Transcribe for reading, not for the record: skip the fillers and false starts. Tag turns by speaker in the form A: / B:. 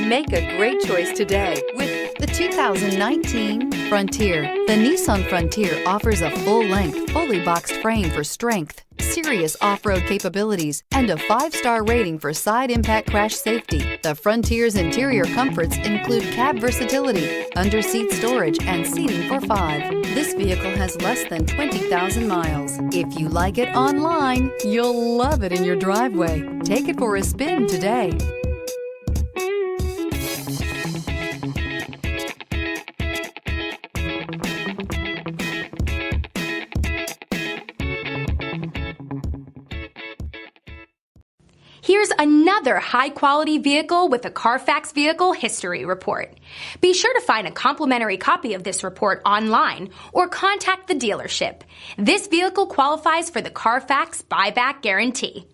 A: Make a great choice today with the 2019 Frontier. The Nissan Frontier offers a full-length, fully boxed frame for strength, serious off-road capabilities, and a 5-star rating for side impact crash safety. The Frontier's interior comforts include cab versatility, under-seat storage, and seating for 5. This vehicle has less than 20,000 miles. If you like it online, you'll love it in your driveway. Take it for a spin today.
B: Here's another high-quality vehicle with a Carfax Vehicle History Report. Be sure to find a complimentary copy of this report online or contact the dealership. This vehicle qualifies for the Carfax Buyback Guarantee.